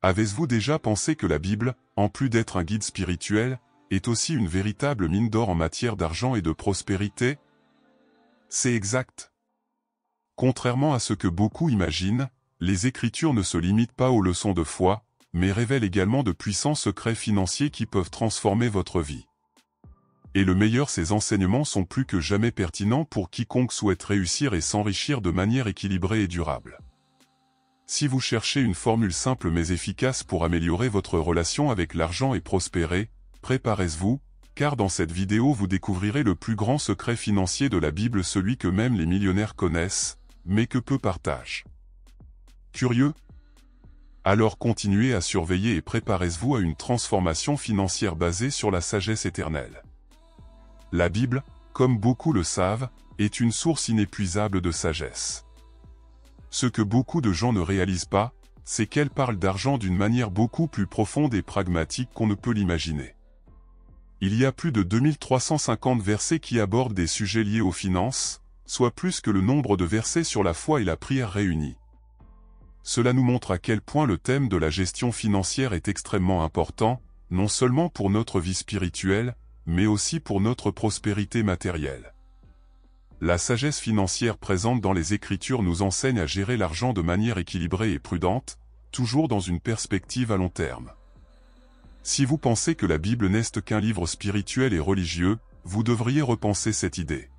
Avez-vous déjà pensé que la Bible, en plus d'être un guide spirituel, est aussi une véritable mine d'or en matière d'argent et de prospérité? C'est exact. Contrairement à ce que beaucoup imaginent, les Écritures ne se limitent pas aux leçons de foi, mais révèlent également de puissants secrets financiers qui peuvent transformer votre vie. Et le meilleur, ces enseignements sont plus que jamais pertinents pour quiconque souhaite réussir et s'enrichir de manière équilibrée et durable. Si vous cherchez une formule simple mais efficace pour améliorer votre relation avec l'argent et prospérer, préparez-vous, car dans cette vidéo vous découvrirez le plus grand secret financier de la Bible, celui que même les millionnaires connaissent, mais que peu partagent. Curieux? Alors continuez à surveiller et préparez-vous à une transformation financière basée sur la sagesse éternelle. La Bible, comme beaucoup le savent, est une source inépuisable de sagesse. Ce que beaucoup de gens ne réalisent pas, c'est qu'elle parle d'argent d'une manière beaucoup plus profonde et pragmatique qu'on ne peut l'imaginer. Il y a plus de 2350 versets qui abordent des sujets liés aux finances, soit plus que le nombre de versets sur la foi et la prière réunis. Cela nous montre à quel point le thème de la gestion financière est extrêmement important, non seulement pour notre vie spirituelle, mais aussi pour notre prospérité matérielle. La sagesse financière présente dans les Écritures nous enseigne à gérer l'argent de manière équilibrée et prudente, toujours dans une perspective à long terme. Si vous pensez que la Bible n'est qu'un livre spirituel et religieux, vous devriez repenser cette idée.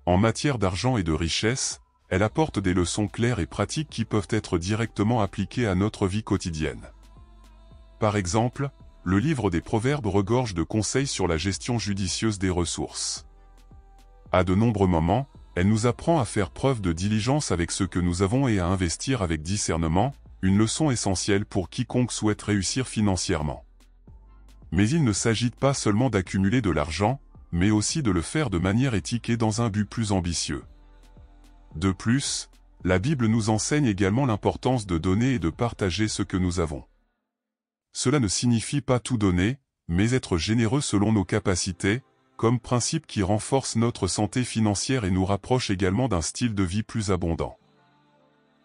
En matière d'argent et de richesse, elle apporte des leçons claires et pratiques qui peuvent être directement appliquées à notre vie quotidienne. Par exemple, le livre des Proverbes regorge de conseils sur la gestion judicieuse des ressources. À de nombreux moments, elle nous apprend à faire preuve de diligence avec ce que nous avons et à investir avec discernement, une leçon essentielle pour quiconque souhaite réussir financièrement. Mais il ne s'agit pas seulement d'accumuler de l'argent, mais aussi de le faire de manière éthique et dans un but plus ambitieux. De plus, la Bible nous enseigne également l'importance de donner et de partager ce que nous avons. Cela ne signifie pas tout donner, mais être généreux selon nos capacités, comme principe qui renforce notre santé financière et nous rapproche également d'un style de vie plus abondant.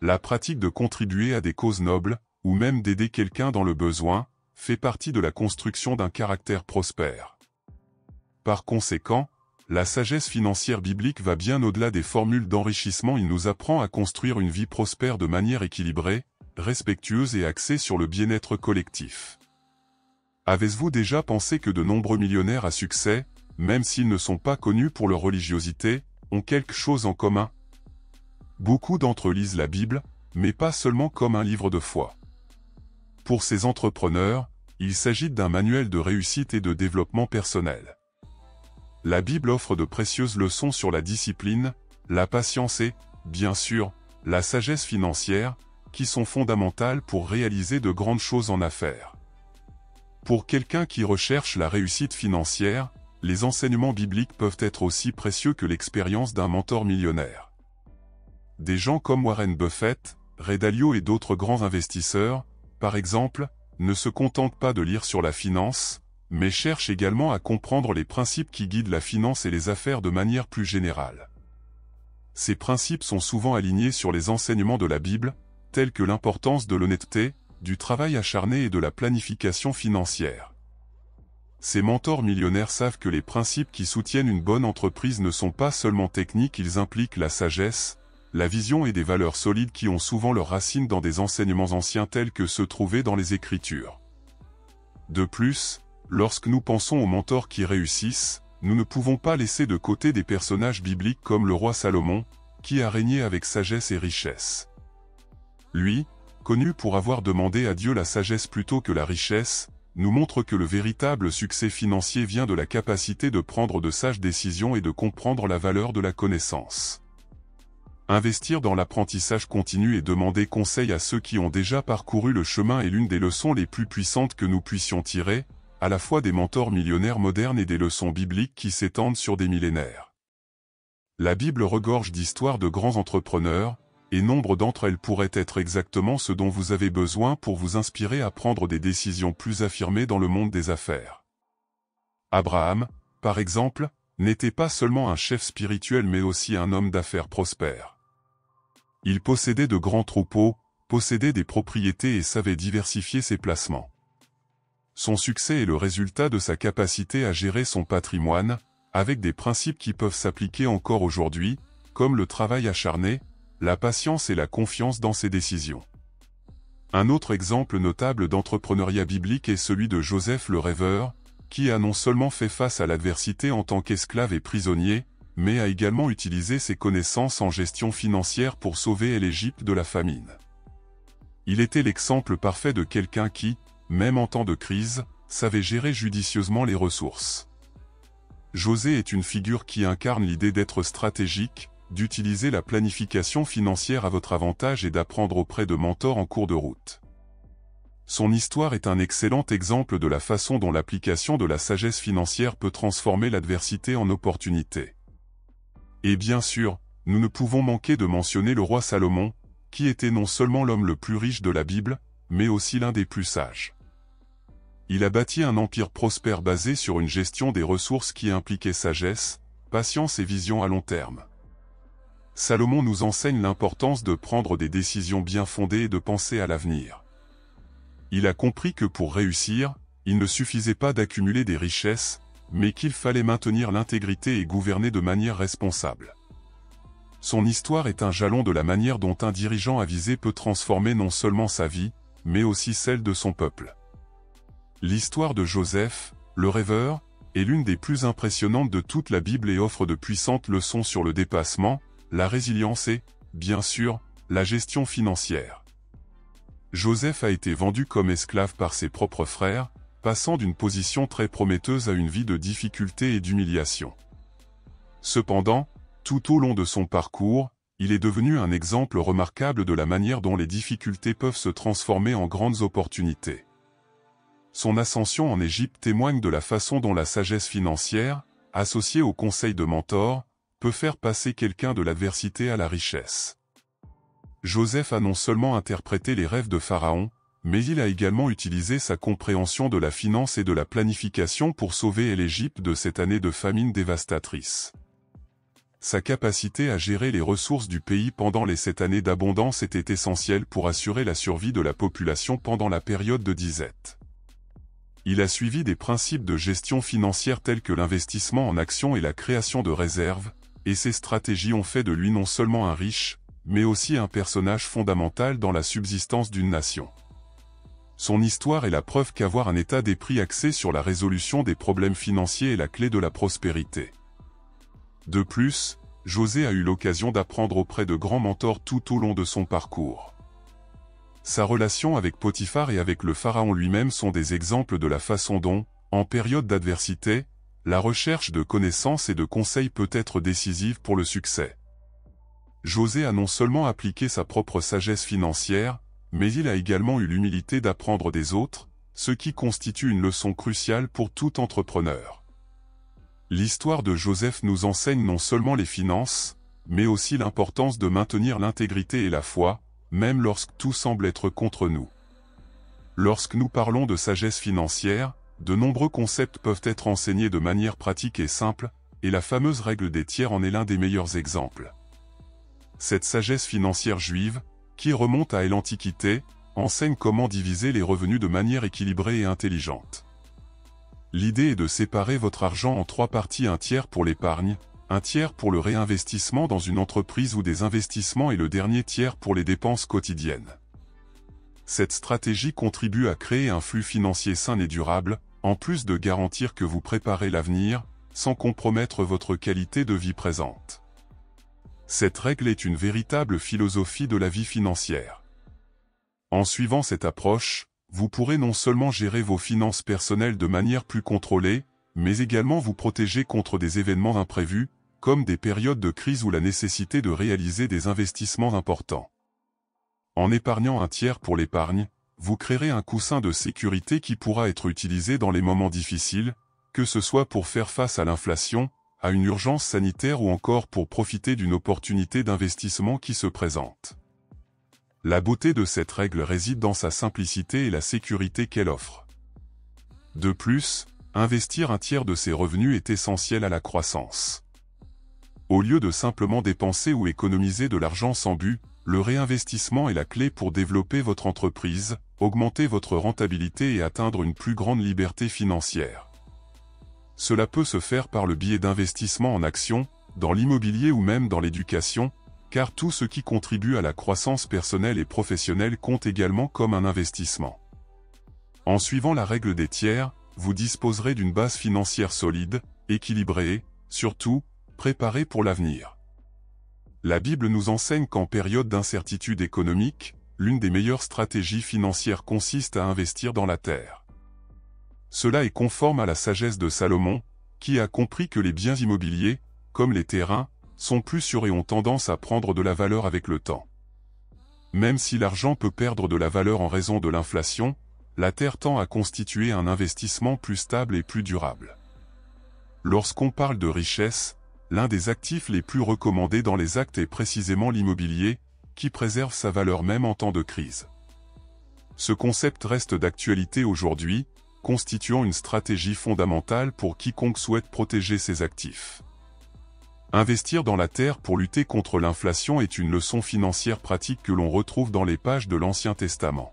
La pratique de contribuer à des causes nobles, ou même d'aider quelqu'un dans le besoin, fait partie de la construction d'un caractère prospère. Par conséquent, la sagesse financière biblique va bien au-delà des formules d'enrichissement. Il nous apprend à construire une vie prospère de manière équilibrée, respectueuse et axée sur le bien-être collectif. Avez-vous déjà pensé que de nombreux millionnaires à succès, même s'ils ne sont pas connus pour leur religiosité, ont quelque chose en commun? Beaucoup d'entre eux lisent la Bible, mais pas seulement comme un livre de foi. Pour ces entrepreneurs, il s'agit d'un manuel de réussite et de développement personnel. La Bible offre de précieuses leçons sur la discipline, la patience et, bien sûr, la sagesse financière, qui sont fondamentales pour réaliser de grandes choses en affaires. Pour quelqu'un qui recherche la réussite financière, les enseignements bibliques peuvent être aussi précieux que l'expérience d'un mentor millionnaire. Des gens comme Warren Buffett, Ray Dalio et d'autres grands investisseurs, par exemple, ne se contentent pas de lire sur la finance, mais cherchent également à comprendre les principes qui guident la finance et les affaires de manière plus générale. Ces principes sont souvent alignés sur les enseignements de la Bible, tels que l'importance de l'honnêteté, du travail acharné et de la planification financière. Ces mentors millionnaires savent que les principes qui soutiennent une bonne entreprise ne sont pas seulement techniques, ils impliquent la sagesse, la vision et des valeurs solides qui ont souvent leurs racines dans des enseignements anciens tels que ceux trouvés dans les Écritures. De plus, lorsque nous pensons aux mentors qui réussissent, nous ne pouvons pas laisser de côté des personnages bibliques comme le roi Salomon, qui a régné avec sagesse et richesse. Lui, connu pour avoir demandé à Dieu la sagesse plutôt que la richesse, nous montre que le véritable succès financier vient de la capacité de prendre de sages décisions et de comprendre la valeur de la connaissance. Investir dans l'apprentissage continu et demander conseil à ceux qui ont déjà parcouru le chemin est l'une des leçons les plus puissantes que nous puissions tirer, à la fois des mentors millionnaires modernes et des leçons bibliques qui s'étendent sur des millénaires. La Bible regorge d'histoires de grands entrepreneurs, et nombre d'entre elles pourraient être exactement ce dont vous avez besoin pour vous inspirer à prendre des décisions plus affirmées dans le monde des affaires. Abraham, par exemple, n'était pas seulement un chef spirituel mais aussi un homme d'affaires prospère. Il possédait de grands troupeaux, possédait des propriétés et savait diversifier ses placements. Son succès est le résultat de sa capacité à gérer son patrimoine, avec des principes qui peuvent s'appliquer encore aujourd'hui, comme le travail acharné, la patience et la confiance dans ses décisions. Un autre exemple notable d'entrepreneuriat biblique est celui de Joseph le rêveur, qui a non seulement fait face à l'adversité en tant qu'esclave et prisonnier, mais a également utilisé ses connaissances en gestion financière pour sauver l'Égypte de la famine. Il était l'exemple parfait de quelqu'un qui, même en temps de crise, savait gérer judicieusement les ressources. José est une figure qui incarne l'idée d'être stratégique, d'utiliser la planification financière à votre avantage et d'apprendre auprès de mentors en cours de route. Son histoire est un excellent exemple de la façon dont l'application de la sagesse financière peut transformer l'adversité en opportunité. Et bien sûr, nous ne pouvons manquer de mentionner le roi Salomon, qui était non seulement l'homme le plus riche de la Bible, mais aussi l'un des plus sages. Il a bâti un empire prospère basé sur une gestion des ressources qui impliquait sagesse, patience et vision à long terme. Salomon nous enseigne l'importance de prendre des décisions bien fondées et de penser à l'avenir. Il a compris que pour réussir, il ne suffisait pas d'accumuler des richesses, mais qu'il fallait maintenir l'intégrité et gouverner de manière responsable. Son histoire est un jalon de la manière dont un dirigeant avisé peut transformer non seulement sa vie, mais aussi celle de son peuple. L'histoire de Joseph, le rêveur, est l'une des plus impressionnantes de toute la Bible et offre de puissantes leçons sur le dépassement, la résilience et, bien sûr, la gestion financière. Joseph a été vendu comme esclave par ses propres frères, passant d'une position très prometteuse à une vie de difficulté et d'humiliation. Cependant, tout au long de son parcours, il est devenu un exemple remarquable de la manière dont les difficultés peuvent se transformer en grandes opportunités. Son ascension en Égypte témoigne de la façon dont la sagesse financière, associée au conseil de mentors, peut faire passer quelqu'un de l'adversité à la richesse. Joseph a non seulement interprété les rêves de Pharaon, mais il a également utilisé sa compréhension de la finance et de la planification pour sauver l'Égypte de cette année de famine dévastatrice. Sa capacité à gérer les ressources du pays pendant les 7 années d'abondance était essentielle pour assurer la survie de la population pendant la période de disette. Il a suivi des principes de gestion financière tels que l'investissement en actions et la création de réserves, et ces stratégies ont fait de lui non seulement un riche, mais aussi un personnage fondamental dans la subsistance d'une nation. Son histoire est la preuve qu'avoir un état d'esprit axé sur la résolution des problèmes financiers est la clé de la prospérité. De plus, José a eu l'occasion d'apprendre auprès de grands mentors tout au long de son parcours. Sa relation avec Potiphar et avec le pharaon lui-même sont des exemples de la façon dont, en période d'adversité, la recherche de connaissances et de conseils peut être décisive pour le succès. José a non seulement appliqué sa propre sagesse financière, mais il a également eu l'humilité d'apprendre des autres, ce qui constitue une leçon cruciale pour tout entrepreneur. L'histoire de Joseph nous enseigne non seulement les finances, mais aussi l'importance de maintenir l'intégrité et la foi, même lorsque tout semble être contre nous. Lorsque nous parlons de sagesse financière, de nombreux concepts peuvent être enseignés de manière pratique et simple, et la fameuse règle des tiers en est l'un des meilleurs exemples. Cette sagesse financière juive, qui remonte à l'Antiquité, enseigne comment diviser les revenus de manière équilibrée et intelligente. L'idée est de séparer votre argent en 3 parties: un tiers pour l'épargne, un tiers pour le réinvestissement dans une entreprise ou des investissements et le dernier tiers pour les dépenses quotidiennes. Cette stratégie contribue à créer un flux financier sain et durable, en plus de garantir que vous préparez l'avenir, sans compromettre votre qualité de vie présente. Cette règle est une véritable philosophie de la vie financière. En suivant cette approche, vous pourrez non seulement gérer vos finances personnelles de manière plus contrôlée, mais également vous protéger contre des événements imprévus, comme des périodes de crise ou la nécessité de réaliser des investissements importants. En épargnant un tiers pour l'épargne, vous créerez un coussin de sécurité qui pourra être utilisé dans les moments difficiles, que ce soit pour faire face à l'inflation, à une urgence sanitaire ou encore pour profiter d'une opportunité d'investissement qui se présente. La beauté de cette règle réside dans sa simplicité et la sécurité qu'elle offre. De plus, investir un tiers de ses revenus est essentiel à la croissance. Au lieu de simplement dépenser ou économiser de l'argent sans but, le réinvestissement est la clé pour développer votre entreprise, augmenter votre rentabilité et atteindre une plus grande liberté financière. Cela peut se faire par le biais d'investissements en actions, dans l'immobilier ou même dans l'éducation, car tout ce qui contribue à la croissance personnelle et professionnelle compte également comme un investissement. En suivant la règle des tiers, vous disposerez d'une base financière solide, équilibrée et, surtout, préparée pour l'avenir. La Bible nous enseigne qu'en période d'incertitude économique, l'une des meilleures stratégies financières consiste à investir dans la terre. Cela est conforme à la sagesse de Salomon, qui a compris que les biens immobiliers, comme les terrains, sont plus sûrs et ont tendance à prendre de la valeur avec le temps. Même si l'argent peut perdre de la valeur en raison de l'inflation, la terre tend à constituer un investissement plus stable et plus durable. Lorsqu'on parle de richesse, l'un des actifs les plus recommandés dans les actes est précisément l'immobilier, qui préserve sa valeur même en temps de crise. Ce concept reste d'actualité aujourd'hui, constituant une stratégie fondamentale pour quiconque souhaite protéger ses actifs. Investir dans la terre pour lutter contre l'inflation est une leçon financière pratique que l'on retrouve dans les pages de l'Ancien Testament.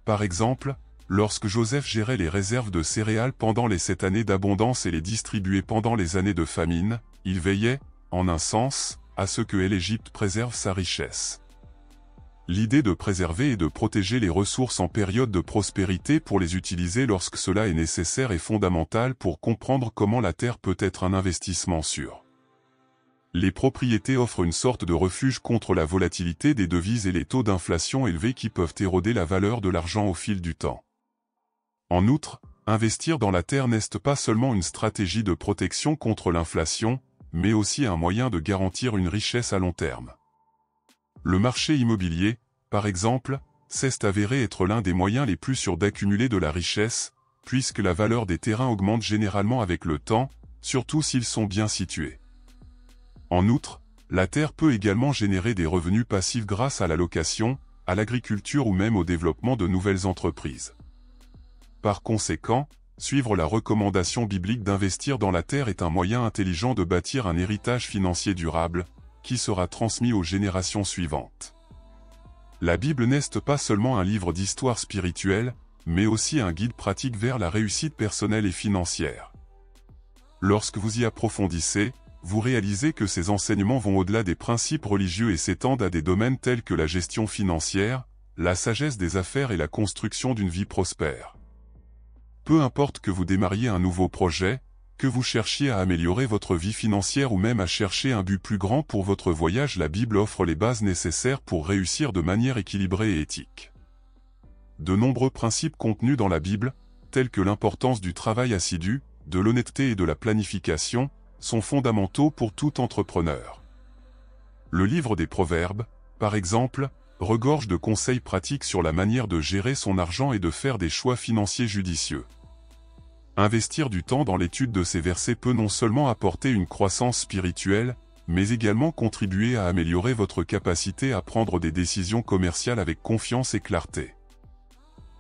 Par exemple, lorsque Joseph gérait les réserves de céréales pendant les 7 années d'abondance et les distribuait pendant les années de famine, il veillait, en un sens, à ce que l'Égypte préserve sa richesse. L'idée de préserver et de protéger les ressources en période de prospérité pour les utiliser lorsque cela est nécessaire est fondamentale pour comprendre comment la terre peut être un investissement sûr. Les propriétés offrent une sorte de refuge contre la volatilité des devises et les taux d'inflation élevés qui peuvent éroder la valeur de l'argent au fil du temps. En outre, investir dans la terre n'est pas seulement une stratégie de protection contre l'inflation, mais aussi un moyen de garantir une richesse à long terme. Le marché immobilier, par exemple, s'est avéré être l'un des moyens les plus sûrs d'accumuler de la richesse, puisque la valeur des terrains augmente généralement avec le temps, surtout s'ils sont bien situés. En outre, la terre peut également générer des revenus passifs grâce à la location, à l'agriculture ou même au développement de nouvelles entreprises. Par conséquent, suivre la recommandation biblique d'investir dans la terre est un moyen intelligent de bâtir un héritage financier durable, qui sera transmis aux générations suivantes. La Bible n'est pas seulement un livre d'histoire spirituelle, mais aussi un guide pratique vers la réussite personnelle et financière. Lorsque vous y approfondissez, vous réalisez que ces enseignements vont au-delà des principes religieux et s'étendent à des domaines tels que la gestion financière, la sagesse des affaires et la construction d'une vie prospère. Peu importe que vous démarriez un nouveau projet, que vous cherchiez à améliorer votre vie financière ou même à chercher un but plus grand pour votre voyage, la Bible offre les bases nécessaires pour réussir de manière équilibrée et éthique. De nombreux principes contenus dans la Bible, tels que l'importance du travail assidu, de l'honnêteté et de la planification, sont fondamentaux pour tout entrepreneur. Le livre des Proverbes, par exemple, regorge de conseils pratiques sur la manière de gérer son argent et de faire des choix financiers judicieux. Investir du temps dans l'étude de ces versets peut non seulement apporter une croissance spirituelle, mais également contribuer à améliorer votre capacité à prendre des décisions commerciales avec confiance et clarté.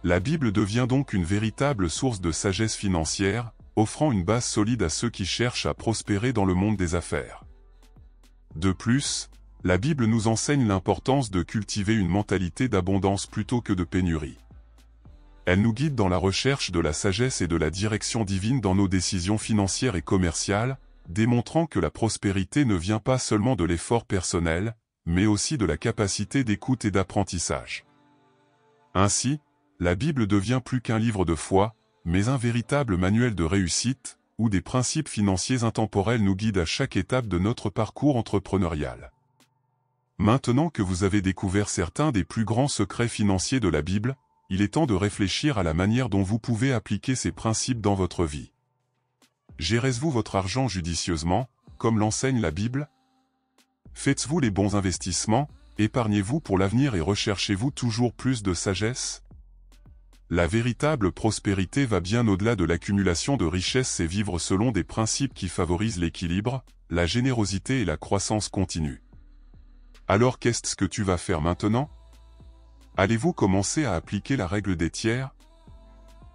La Bible devient donc une véritable source de sagesse financière, offrant une base solide à ceux qui cherchent à prospérer dans le monde des affaires. De plus, la Bible nous enseigne l'importance de cultiver une mentalité d'abondance plutôt que de pénurie. Elle nous guide dans la recherche de la sagesse et de la direction divine dans nos décisions financières et commerciales, démontrant que la prospérité ne vient pas seulement de l'effort personnel, mais aussi de la capacité d'écoute et d'apprentissage. Ainsi, la Bible devient plus qu'un livre de foi, mais un véritable manuel de réussite, où des principes financiers intemporels nous guident à chaque étape de notre parcours entrepreneurial. Maintenant que vous avez découvert certains des plus grands secrets financiers de la Bible, il est temps de réfléchir à la manière dont vous pouvez appliquer ces principes dans votre vie. Gérez-vous votre argent judicieusement, comme l'enseigne la Bible? Faites-vous les bons investissements, épargnez-vous pour l'avenir et recherchez-vous toujours plus de sagesse? La véritable prospérité va bien au-delà de l'accumulation de richesses, c'est vivre selon des principes qui favorisent l'équilibre, la générosité et la croissance continue. Alors qu'est-ce que tu vas faire maintenant? Allez-vous commencer à appliquer la règle des tiers?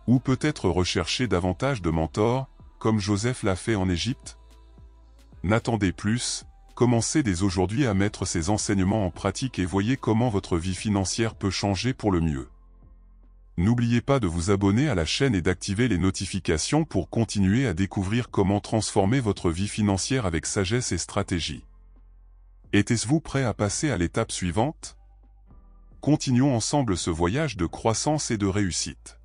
Ou peut-être rechercher davantage de mentors, comme Joseph l'a fait en Égypte? N'attendez plus, Commencez dès aujourd'hui à mettre ces enseignements en pratique et voyez comment votre vie financière peut changer pour le mieux. N'oubliez pas de vous abonner à la chaîne et d'activer les notifications pour continuer à découvrir comment transformer votre vie financière avec sagesse et stratégie. Êtes-vous prêt à passer à l'étape suivante? Continuons ensemble ce voyage de croissance et de réussite.